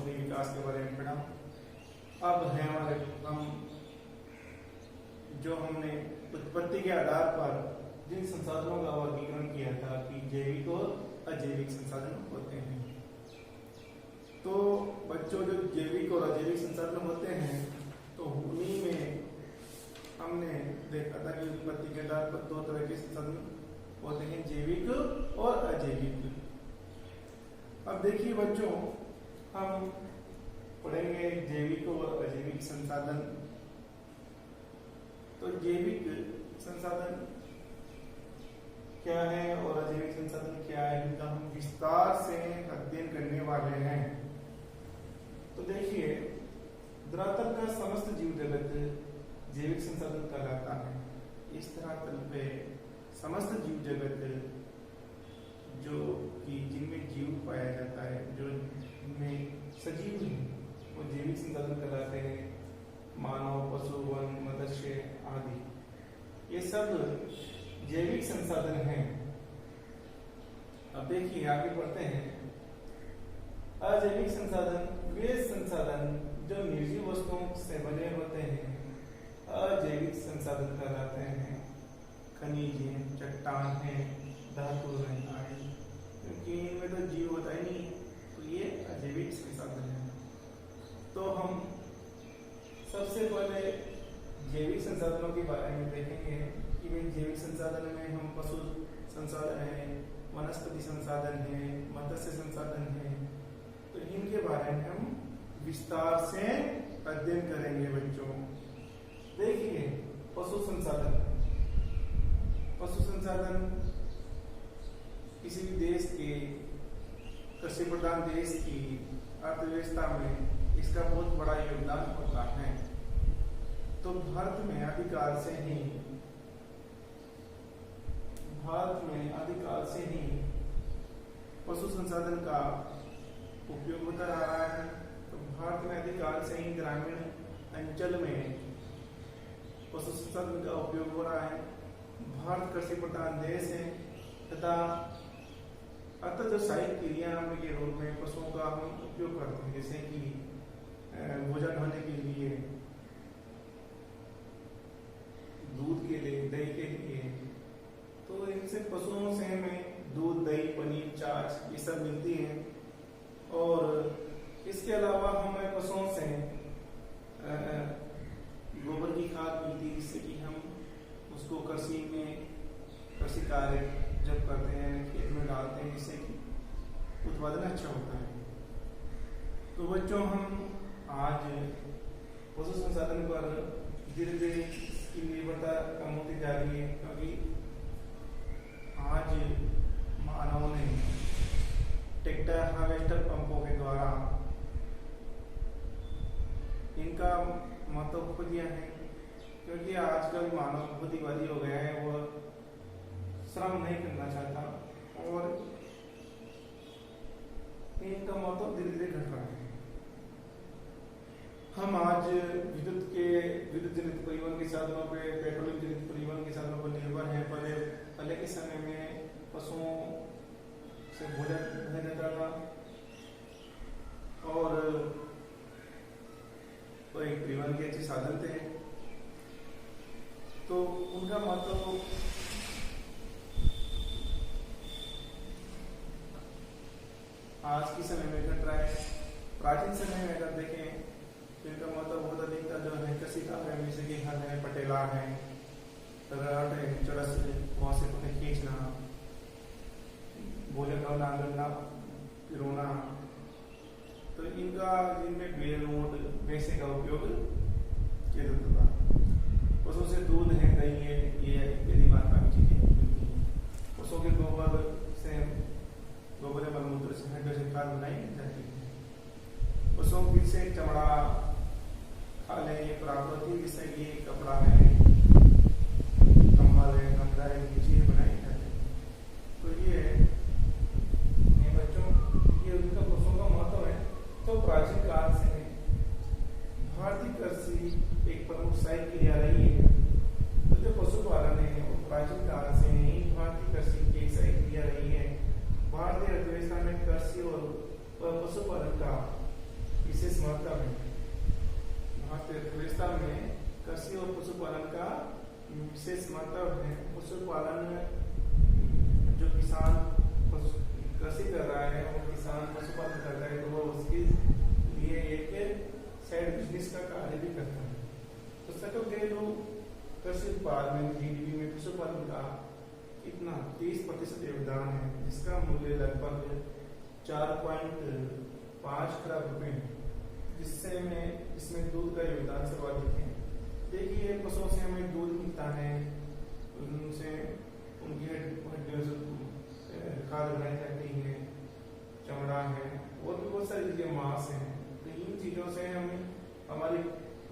औषधि विकास के बारे में पढ़ा। अब है हमारे जो हमने उत्पत्ति के आधार पर जिन संसाधनों का वर्गीकरण किया था कि जैविक और अजैविक संसाधन होते हैं। तो बच्चों जो जैविक और अजैविक संसाधन होते हैं तो उन्हीं में हमने देखा था कि उत्पत्ति के आधार पर दो तरह के संसाधन होते हैं, जैविक और अजैविक। अब देखिए बच्चों, हम पढ़ेंगे जैविक और अजैविक संसाधन। तो जैविक संसाधन क्या है और अजैविक संसाधन क्या है, इनका हम विस्तार से अध्ययन करने वाले हैं। तो देखिए, धरातल का समस्त जीव जगत जैविक संसाधन कहलाता है। इस धरातल पे समस्त जीव जगत जो कि जिनमें जीव पाया जाता है, जो जिनमें सजीव हैं, वो जैविक संसाधन कहलाते हैं। मानव, पशु, वन, मत्स्य आदि ये सब जैविक संसाधन हैं। अब देखिए आगे बढ़ते हैं। अजैविक संसाधन वे संसाधन जो निर्जीव वस्तुओं से बने होते हैं अजैविक संसाधन कहलाते हैं। खनिज हैं, चट्टान हैं, धातु हैं आदि, क्योंकि इनमें तो जीव होता ही नहीं, तो ये अजैविक संसाधन है। तो हम सबसे पहले जैविक संसाधनों के बारे में देखेंगे कि जैविक संसाधन में हम पशु संसाधन है, वनस्पति संसाधन है, मत्स्य संसाधन है। तो इनके बारे में हम विस्तार से अध्ययन करेंगे बच्चों। देखिए, पशु संसाधन। पशु संसाधन किसी भी देश के कृषि प्रधान देश की अर्थव्यवस्था में इसका बहुत बड़ा योगदान होता है। तो भारत में आदिकाल से ही पशु संसाधन का उपयोग होता आ रहा है। तो भारत में आदिकाल से ही ग्रामीण अंचल में पशु संसाधन का उपयोग हो रहा है। भारत कृषि प्रधान देश है तथा अर्थव्यवसायिक क्रिया के रूप में पशुओं का हम उपयोग करते हैं, जैसे कि भोजन होने के लिए, दूध के लिए, दही के लिए। तो इनसे पशुओं से हमें दूध, दही, पनीर, छाछ ये सब मिलती है। और इसके अलावा हमें पशुओं से गोबर की खाद मिलती है, जिससे कि हम उसको कृषि कार्य जब करते हैं खेत में डालते हैं, जिससे कि उत्पादन अच्छा होता है। तो बच्चों, हम आज पशु संसाधन पर धीरे धीरे इसकी निर्भरता कम होती जा रही है, क्योंकि आज मानव ने ट्रैक्टर, हार्वेस्टर पंपों के द्वारा इनका महत्व खो दिया है। क्योंकि आजकल मानव बुद्धिवादी हो गया है, वह श्रम नहीं करना चाहता और इनका महत्व धीरे धीरे घट रहा है। हम आज विद्युत जनित परिवहन के साधनों पे, पेट्रोलियम जनित परिवहन के साधनों पर निर्भर है। पहले के समय में पशुओं से भोजन नहीं जाता था और वो एक परिवहन के अच्छे साधन थे, तो उनका महत्व आज के समय में घट रहा है। प्राचीन समय में अगर देखें तो इनका महत्व बहुत अधिक था। जो है कृषि कार्य में, जैसे कि हल है, पटेला है, रट है, चरस वहां से पते खींचना, भोजन करना, गन्ना पिरोना, तो इनमें बेलोड भैंसे का उपयोग किया जाता था। पशु से दूध है, दही है, ये इत्यादि मात्रा में चीजें मिलती हैं। पशुओं के गोबर मलमूत्र से हाइड्रोजन खाद बनाई जाती है। पशुओं की से चमड़ा, खाले ये प्राप्त होती है, जिससे ये कपड़ा है, कंबल है, गमला है, ये चीजें बनाई जाती है। तो ये बच्चों, ये उनका पशुओं का महत्व है। तो प्राचीन काल से भारतीय कृषि एक प्रमुख सहायक क्रिया रही है। तो जो पशुपालन है वो प्राचीन काल से ही भारतीय कृषि की एक सहायक क्रिया रही है। भारतीय अर्थव्यवस्था में कृषि और पशुपालन का महत्व है। भारतीय अर्थव्यवस्था में कृषि और पशुपालन का विशेष महत्व है। पशुपालन जो किसान कृषि कर रहा है और किसान पशुपालन कर रहा है तो वो उसके लिए एक साइड बिजनेस का कार्य भी करता है। तो सकल घरेलू कृषि उत्पाद में जीडीपी में पशुपालन का कितना 30% योगदान है, जिसका मूल्य लगभग 4.5 खरब रुपए है, इसमें दूध का योगदान सर्वाधिक है। देखिए पशुओं से हमें दूध मिलता है, उनसे उनकी हड्डियों से खाद बनाई जाती है, चमड़ा है और भी बहुत सारी चीजें, मांस है। तो इन चीजों से हम हमारी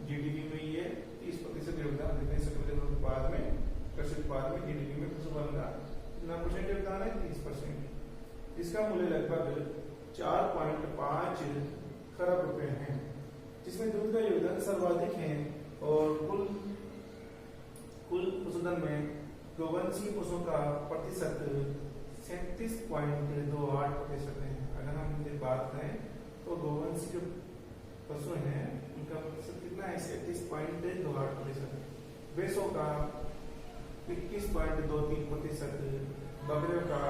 जीडीपी में ये 30% योगदान देते हैं। सकल घरेलू उत्पाद में कृषि उत्पाद में जीडीपी में पशुपालन का कितना परसेंट योगदान है? 30%। इसका मूल्य लगभग 4.5 खरब रुपए है, जिसमें दूध का योगदान सर्वाधिक है। और कुल पशुधन में गोवंशीय पशुओं का प्रतिशत 37.28% है। अगर हम बात करें तो गोवंशीय जो पशु हैं उनका प्रतिशत कितना है? 37.28%। भैंसों का 21.23%, बकरियों का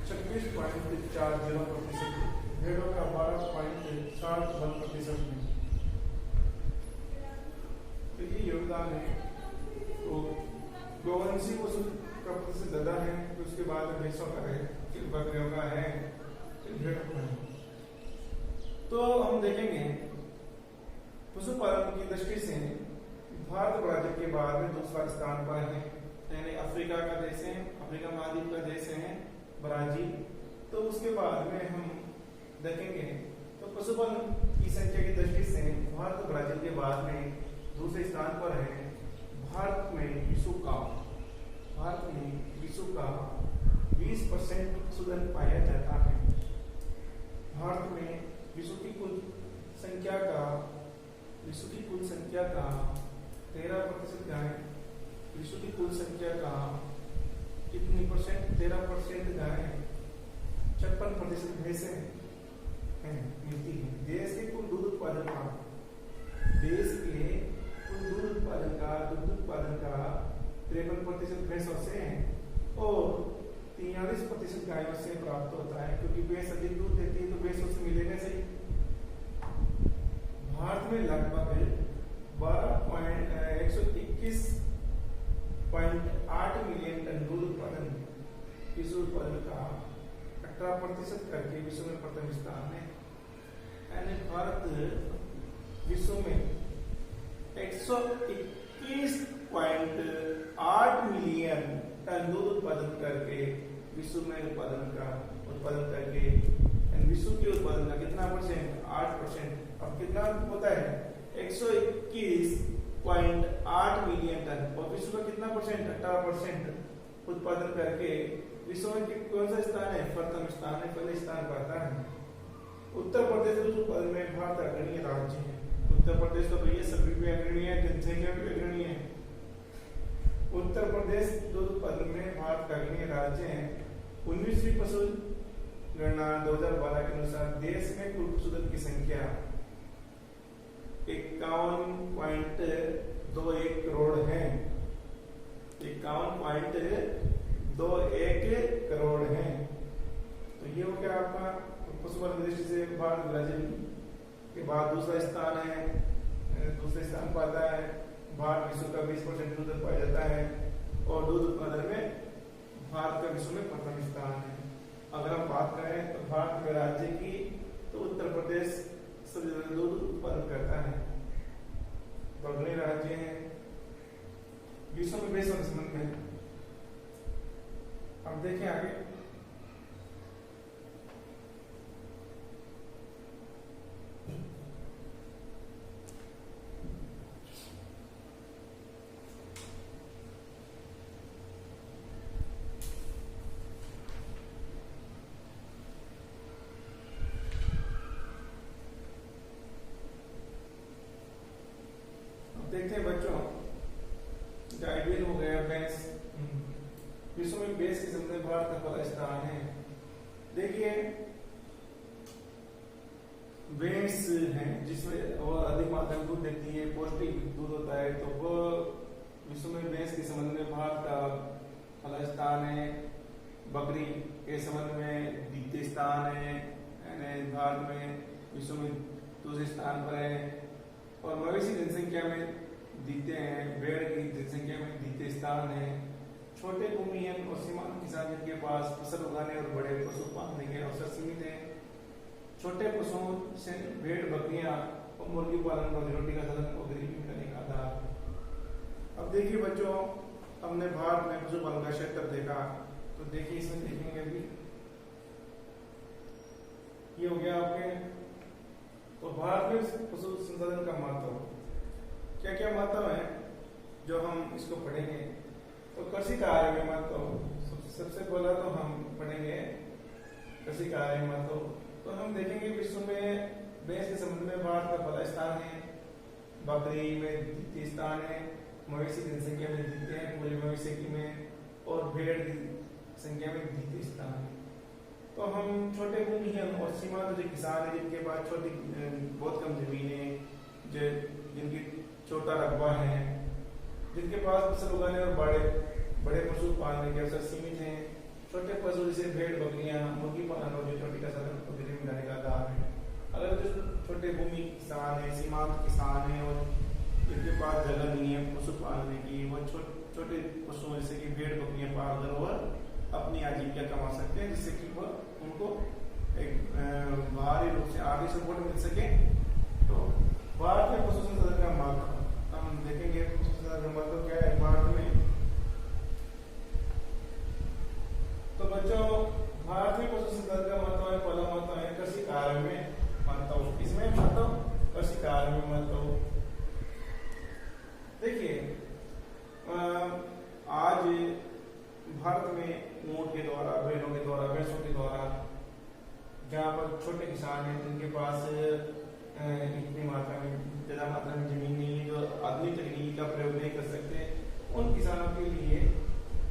26.40%, भेड़ों का 12.61% है। तो ये योगदान है। तो गोवंशीय पशु का प्रतिशत ज्यादा है, तो उसके बाद भैंसों का है, फिर बकरियों का है, फिर भेड़ों का है। तो हम देखेंगे पशुपालन की दृष्टि से भारत ब्राजील के बाद में दूसरा स्थान पर है, यानी अफ्रीका का देश है, अफ्रीका महाद्वीप का देश है ब्राजील। तो उसके बाद में हम देखेंगे तो पशुपालन की संख्या की दृष्टि से भारत ब्राजील के बाद में दूसरे स्थान पर है। भारत में विश्व का 20% पशुधन पाया जाता है। भारत में विश्व की कुल संख्या का 13% गाय, विश्व की कुल संख्या का कितनी परसेंट? 13% गाय, 56% भैंसें मिलती है। देश के कुल दूध उत्पादन का दुग्ध उत्पादन का 53% भैंसों से और 43% गायों से प्राप्त होता है, क्योंकि भैंस अधिक दूध देती है तो भैंसों से मिलेगा सही। भारत में लगभग 121.8 मिलियन टन दूध उत्पादन विश्व उत्पादन का 18% करके विश्व में प्रथम स्थान है। यानी भारत विश्व में 121.8 मिलियन टन दूध उत्पादन करके विश्व में उत्पादन करके विश्व के उत्पादन का कितना परसेंट? 8%। अब कितना होता है? 121.8 मिलियन टन, और विश्व का कितना परसेंट? 18% उत्पादन करके विश्व में कौन सा स्थान है? प्रथम स्थान है, पहले स्थान पर आता है। उत्तर प्रदेश दूध उत्पादन में भारत अग्रणी राज्य है। उत्तर प्रदेश तो भैया सभी में अग्रणी है, जनसंख्या भी अग्रणी है। उत्तर प्रदेश दूध उत्पादन में भारत का अग्रणी राज्य है। 19वीं पशु गणना 2012 के अनुसार देश में कुल पशुधन की संख्या 51.21 करोड़ है। 51.21 करोड़ है। तो ये हो गया आपका पशुपालन दृष्टि से भारत ब्राजील के बाद दूसरा स्थान है। दूसरे स्थान पर आता है भारत। विश्व का 20% दूध पाया जाता है और दूध उत्पादन में भारत का विश्व में प्रथम स्थान है। अगर हम बात करें तो भारत के राज्य की, तो उत्तर प्रदेश सबसे ज्यादा दूध उत्पादन करता है, अग्रणी राज्य है विश्व में भैंसों के संबंध में। अब देखें आगे। देखते हैं बच्चों, गाइडेन हो गया भैंस। विश्व में भैंस के संबंध में भारत का जिसमें वो अधिक मात्रा में दूध देती है, पौष्टिक दूध होता है, तो वो विश्व में भैंस के संबंध में भारत का पहला स्थान है। बकरी के संबंध में द्वितीय स्थान है, यानी भारत में विश्व में दूसरे स्थान पर है। और मवेशी जनसंख्या में द्वितीय है, भेड़ की जनसंख्या में द्वितीय स्थान है। छोटे भूमिहीन और सीमांत किसान जिनके पास फसल उगाने और बड़े पशु पालने के अवसर सीमित है, छोटे पशुओं से भेड़, बकरियां और मुर्गी पालन रोजी रोटी का साधन और गरीबी मिटाने का आधार। अब देखिए बच्चों, हमने भारत में पशुपालन का क्षेत्र देखा, तो देखिए इसमें देखेंगे अभी ये हो गया आपके। तो भारत में पशु संसाधन का महत्व क्या क्या महत्व है जो हम इसको पढ़ेंगे। तो कृषि कार्य में महत्व, सबसे पहला तो हम पढ़ेंगे कृषि कार्य में महत्व। तो हम देखेंगे विश्व में भैंस के संबंध में भारत का पहला स्थान है, बकरी में द्वितीय स्थान है, मवेशी जनसंख्या में द्वितीय है पूरे मवेशी में, और भेड़ की संख्या में द्वितीय स्थान है। तो हम छोटे भूमिहीन और सीमांत जो किसान है जिनके पास छोटी बहुत कम जमीन है, जिनकी छोटा रकबा है, जिनके पास फसल उगाने और बड़े पशु पालने के अवसर सीमित हैं, छोटे पशु जैसे भेड़, बकरियां, मुर्गी पालन और रोटी का साधन को गरीबी मिटाने का आधार है। अगर जो छोटे भूमि किसान है, सीमांत किसान है और जिनके पास जगह नहीं है पशु पालने की, वो छोटे पशु जैसे कि भेड़, बकरियां पालकर और अपनी आजीविका कमा सकते हैं, जिससे कि वह उनको एक बाहरी रूप से आर्थिक सपोर्ट मिल सके। तो भारत में पशु संसाधन का महत्व हम देखेंगे। पशु संसाधन का महत्व क्या है भारत में। तो बच्चों, भारत में पशु संसाधन का महत्व है, पहला महत्व है कृषि कार्य में महत्व। इसमें महत्व कृषि कार्य में महत्व। देखिए आज भारत में ऊंट के द्वारा, बैलों के द्वारा, भैंसों के द्वारा, जहाँ पर छोटे किसान हैं जिनके पास इतनी मात्रा में ज्यादा मात्रा में जमीन नहीं है, जो आधुनिक तकनीक का प्रयोग नहीं कर सकते, उन किसानों के लिए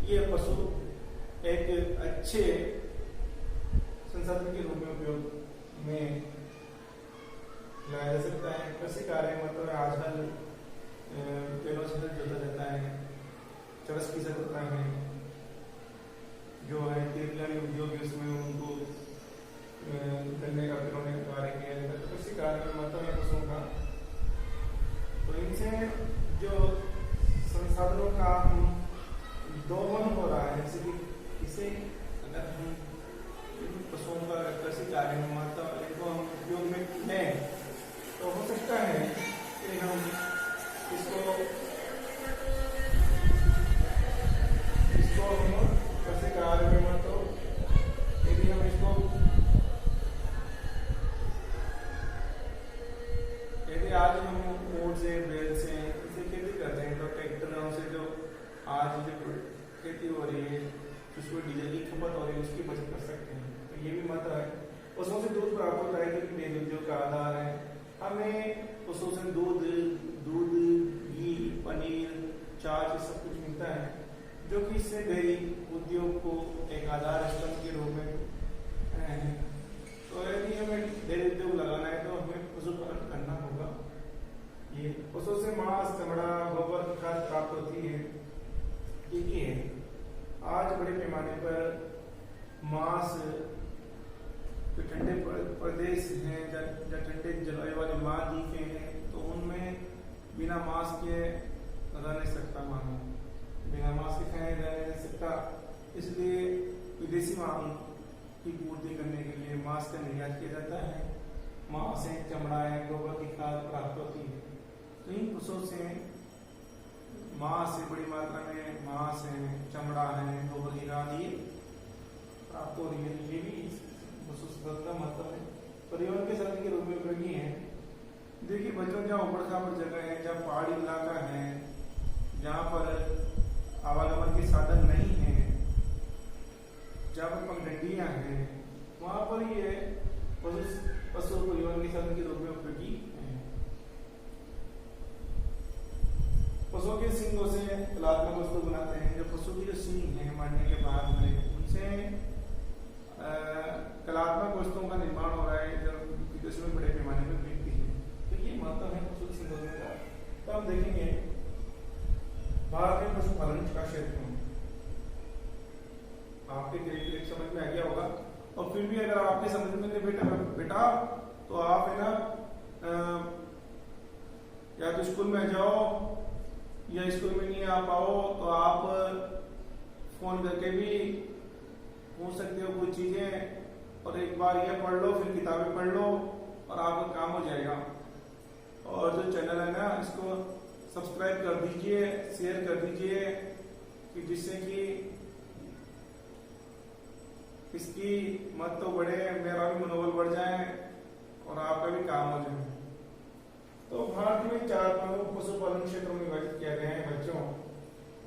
ये पशु एक अच्छे संसाधन के रूप में उपयोग में लाया जा सकता है। कृषि कार्य मतलब आजकल पेड़ों से जोता जाता है, चरस की जरूरत है, जो है तेलगानी उद्योग है उसमें उनको गन्ने का पिरोने का कार्य किया जाता है। कृषि कार्य में मतलब है पशुओं का। तो इनसे जो संसाधनों का दोहन हो रहा है, जैसे कि इसे अगर हम पशुओं का कृषि कार्य में मतलब इनको हम उपयोग में लें तो हो सकता है कि हम इसको हम कृषि कार्य में मतलब यदि हम इसको यदि आज हम ऊंट से, बैल से इसे खेती करते हैं तो ट्रैक्टरों से जो आज जो खेती हो रही है उसमें डीजल की खपत हो रही है उसकी बचत कर सकते हैं। तो ये भी मतलब है पशुओं से दूध प्राप्त होता है क्योंकि डेयरी उद्योग का आधार है। हमें पशुओं से दूध, घी, पनीर, छाछ सब कुछ मिलता है, जो कि इससे डेयरी उद्योग को एक आधार स्तंभ के रूप में है। तो यदि हमें डेयरी उद्योग लगाना है तो हमें पशुपालन करना होगा। ये पशु से मांस, चमड़ा, गोबर की खाद प्राप्त होती है। देखिए आज बड़े पैमाने पर मांस जो ठंडे प्रदेश हैं या ठंडे जलवायु वाले महाद्वीप हैं तो उनमें बिना मांस के रह नहीं सकता मानव, बिना मांस के खाए रह नहीं सकता। इसलिए विदेशी मांग की पूर्ति करने के लिए मांस का निर्यात किया जाता है। मांस है, चमड़ा है, गोबर की खाद प्राप्त होती है। तो इन पशुओं से मांस से बड़ी मात्रा में मांस है, चमड़ा है, गोबर की खाद ये प्राप्त हो रही है। ये भी पशु संसाधन का मतलब है, परिवहन के साधन के रूप में उपयोगी है। देखिए बच्चों, जहाँ ऊबड़ खाबड़ जगह है, जहाँ पहाड़ी इलाका है, जहाँ पर आवागमन के साधन नहीं है, जहाँ पर पगडंडियां हैं, वहां पर ये पशु परिवहन के साधन के रूप में उपयोगी है। पशुओं के सींगों से कलात्मक वस्तु बनाते हैं। जो पशु की जो सींग है मरने के बाद में उनसे कलात्मक वस्तुओं का निर्माण हो रहा है, जो विदेशों में बड़े पैमाने पर बिकती है। महत्व है पशु संवर्धन का। तो हम देखेंगे भारत में पशुपालन का क्षेत्र आपके करीब समझ में आ गया होगा। और फिर भी अगर आपके समझ में नहीं बेटा तो आप है ना या तो स्कूल में जाओ या स्कूल में नहीं आ पाओ तो आप फोन करके भी पूछ सकते हो कुछ चीजें, और एक बार ये पढ़ लो फिर किताबें पढ़ लो और आपका काम हो जाएगा। और जो चैनल है ना इसको सब्सक्राइब कर दीजिए, शेयर कर दीजिए कि जिससे कि इसकी महत्व बढ़े, मेरा भी मनोबल बढ़ जाए और आपका भी काम हो जाए। तो भारत में 4 प्रमुख पशुपालन क्षेत्रों में विभाजित किया गया है बच्चों।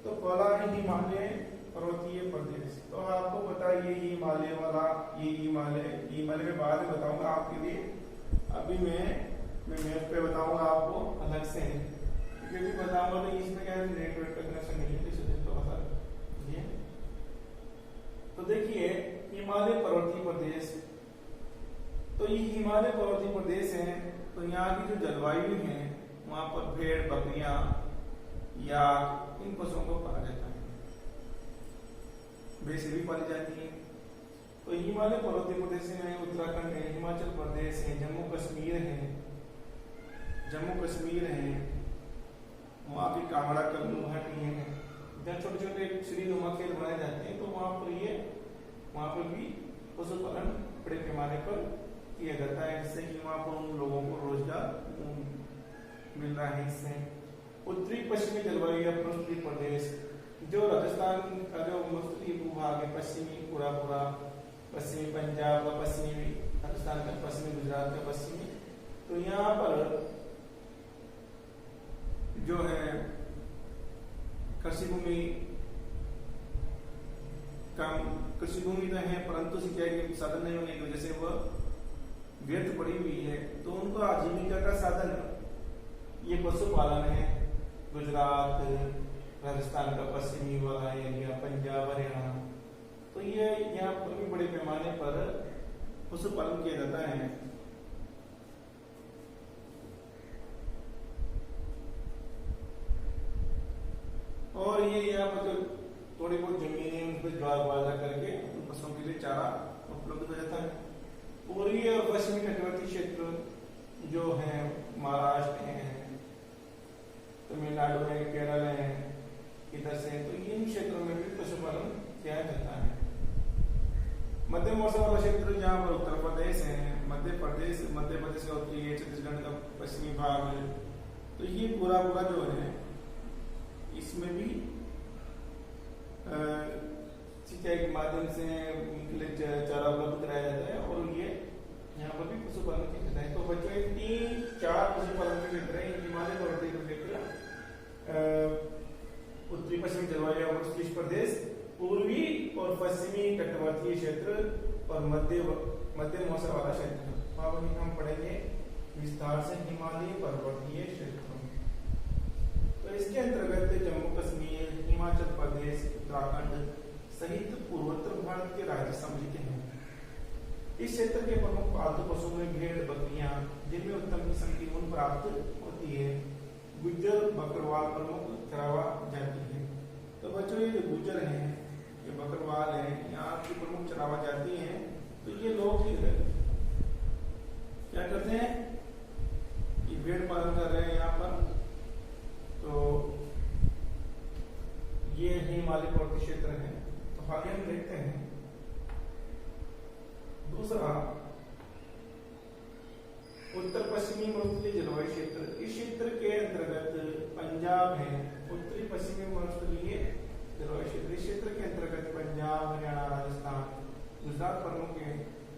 तो पहला है हिमालय पर्वतीय प्रदेश। तो आपको पता है ये हिमालय वाला, ये हिमालय में बाद में बताऊंगा आपके लिए। अभी मैं मैप पे बताऊंगा आपको अलग से, क्योंकि बताऊंगा तो इसमें क्या नेटवर्क का कनेक्शन नहीं है, इसलिए थोड़ा सा ये। तो देखिए हिमालय पर्वतीय प्रदेश, तो ये हिमालय पर्वतीय प्रदेश है। तो यहाँ की जो जलवायु है वहां पर भेड़, बकरियां या इन पशुओं को पाला जाता है, भैंसें भी पाली जाती है। तो हिमालय पर्वतीय प्रदेश में उत्तराखंड है, हिमाचल प्रदेश है, जम्मू कश्मीर है, वहाँ की कांगड़ा, कुल्लू, गुवाहाटी है, जहाँ छोटे छोटे श्रीनुमा खेल बनाए जाते हैं। तो वहाँ पर भी पशुपालन बड़े पैमाने पर किया जाता है, जिससे कि वहाँ पर उन लोगों को रोजगार मिल रहा है इससे। उत्तरी पश्चिमी जलवायु या उत्तरी प्रदेश, जो राजस्थान का जो उत्तरी भूभाग है, पश्चिमी पूरा पश्चिमी पंजाब का पश्चिमी, राजस्थान का पश्चिमी, गुजरात का पश्चिमी, तो यहाँ पर जो है कृषि भूमि तो है, परंतु सिंचाई के साधन नहीं होने की वजह से वह व्यर्थ पड़ी हुई है। तो उनको आजीविका का साधन ये पशुपालन है। गुजरात, राजस्थान का पश्चिमी वाला एरिया, पंजाब, हरियाणा, तो ये यहाँ पर भी बड़े पैमाने पर पशुपालन किया जाता है। और ये यहाँ पर जो थोड़ी बहुत जमीन है उन पर ज्वार बाजरा करके पशुओं के लिए चारा उपलब्ध हो जाता है। पूर्वी और पश्चिमी तटवर्ती क्षेत्र जो है महाराष्ट्र है, तमिलनाडु है, केरल है, इधर से, तो इन क्षेत्रों में भी पशुपालन किया जाता है। मध्य मौसम वाला क्षेत्र जहाँ पर उत्तर प्रदेश है, मध्य प्रदेश का उत्तरी है, छत्तीसगढ़ का पश्चिमी भाग है, तो ये पूरा जो है इसमें भी सिंचाई के माध्यम से उनके लिए चारा उपलब्ध कराया जाता है। और ये यहाँ पर भी पशुपालन किया जाता है। तो बच्चों 3-4 पशुपालन के क्षेत्र है। हिमालय पर्वतीय क्षेत्र, उत्तरी पश्चिमी जलवायु उत्तरी प्रदेश, पूर्वी और पश्चिमी तटवर्तीय क्षेत्र और मध्य मौसम वाला क्षेत्र। अब हम पढ़ेंगे विस्तार से हिमालय पर्वतीय क्षेत्र। तो इसके अंतर्गत जम्मू कश्मीर, हिमाचल प्रदेश, उत्तराखंड सहित पूर्वोत्तर भारत के राज्य सम्मिलित हैं। इस क्षेत्र के प्रमुख पालतू पशुओं में भेड़, बकरियां, जिनमें उत्तम किस्म की ऊन प्राप्त होती है, गुज्जर, बकरवाल प्रमुख चरावा जाति है। तो बच्चों ये जो गुज्जर हैं, ये बकरवाल है, यहाँ की प्रमुख चरावा जाति है। तो ये लोग क्या करते हैं, ये भेड़ पालन कर रहे हैं यहाँ पर। तो ये हिमालय पर्वतीय क्षेत्र है। तो आगे हम देखते हैं दूसरा उत्तर पश्चिमी मरुस्थलीय जलवायु क्षेत्र। इस क्षेत्र के अंतर्गत पंजाब है, उत्तरी पश्चिमी मरुस्थलीय जलवायु क्षेत्र। इस क्षेत्र के अंतर्गत पंजाब, हरियाणा, राजस्थान, गुजरात प्रमुख है।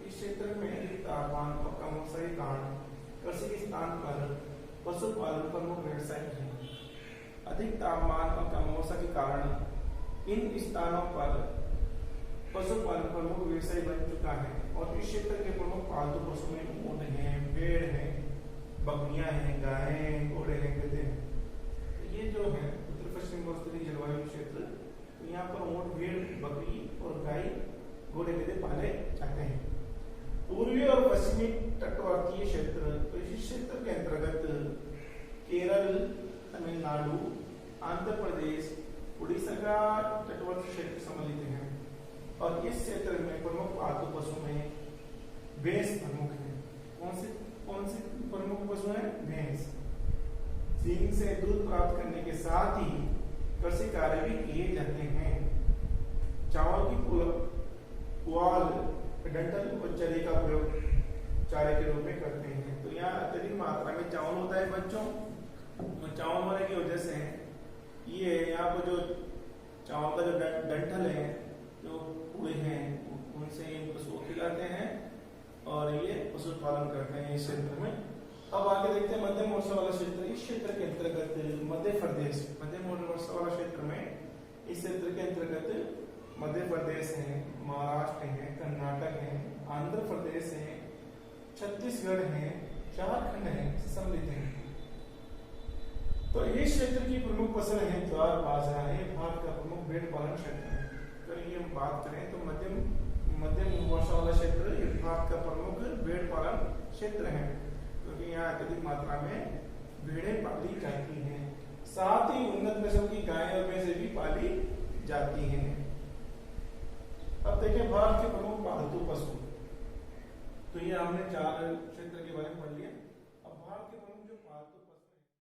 इस क्षेत्र में अधिक तापमान और कम वर्षा के कारण कृषि के स्थान पर पशुपालन प्रमुख व्यवसाय है। अधिक तापमान और कम वर्षा के कारण इन स्थानों पर पशुपालन प्रमुख व्यवसाय बन चुका है। और इस क्षेत्र के प्रमुख पालतू पशु में ऊंट है, भेड़ है, बकरियां हैं, गायें हैं, घोड़े हैं, गधे हैं। तो ये जो है उत्तर पश्चिम मरुस्थलीय जलवायु क्षेत्र, तो यहाँ पर ऊंट, भेड़, बकरी और गाय, घोड़े, गधे पाले जाते हैं। पूर्वी और पश्चिमी तटवर्तीय क्षेत्र, तो इस क्षेत्र के अंतर्गत केरल, तमिलनाडु, आंध्र प्रदेश, उड़ीसा का तटवर्ती क्षेत्र सम्मिलित है। और इस क्षेत्र में प्रमुख पालतू पशु में भैंस प्रमुख है। कौन से प्रमुख पशु है? भैंस। सींग से दूध प्राप्त करने के साथ ही कृषि कार्य भी किए जाते हैं। चावल की पुआल, डंठल और चने का प्रयोग चारे के रूप में करते हैं। तो यहाँ अत्यधिक मात्रा में चावल होता है बच्चों। तो चावल होने की वजह से ये यहाँ पर जो चावल का जो डंठल है, जो पूरे हैं, उनसे पशुओं खिलाते हैं और ये पशुपालन करते हैं इस क्षेत्र में। अब आगे देखते हैं मध्यम वर्षा वाला क्षेत्र। इस क्षेत्र के अंतर्गत मध्य प्रदेश, मध्यम वर्षा वाला क्षेत्र में इस क्षेत्र के अंतर्गत मध्य प्रदेश है, महाराष्ट्र है, कर्नाटक है, आंध्र प्रदेश है, छत्तीसगढ़ है, झारखंड है, सम्मिलित है। तो इस क्षेत्र की प्रमुख फसल है ज्वार बाजरा है। भारत का प्रमुख भेड़ पालन क्षेत्र है। तो ये हम बात करें तो मध्यम वर्षा वाला क्षेत्र ये भारत का प्रमुख भेड़ पालन क्षेत्र है, क्योंकि यहाँ अत्यधिक मात्रा में भेड़ें पाली जाती हैं। साथ ही उन्नत नस्ल की गायें और भैंसें भी पाली जाती हैं।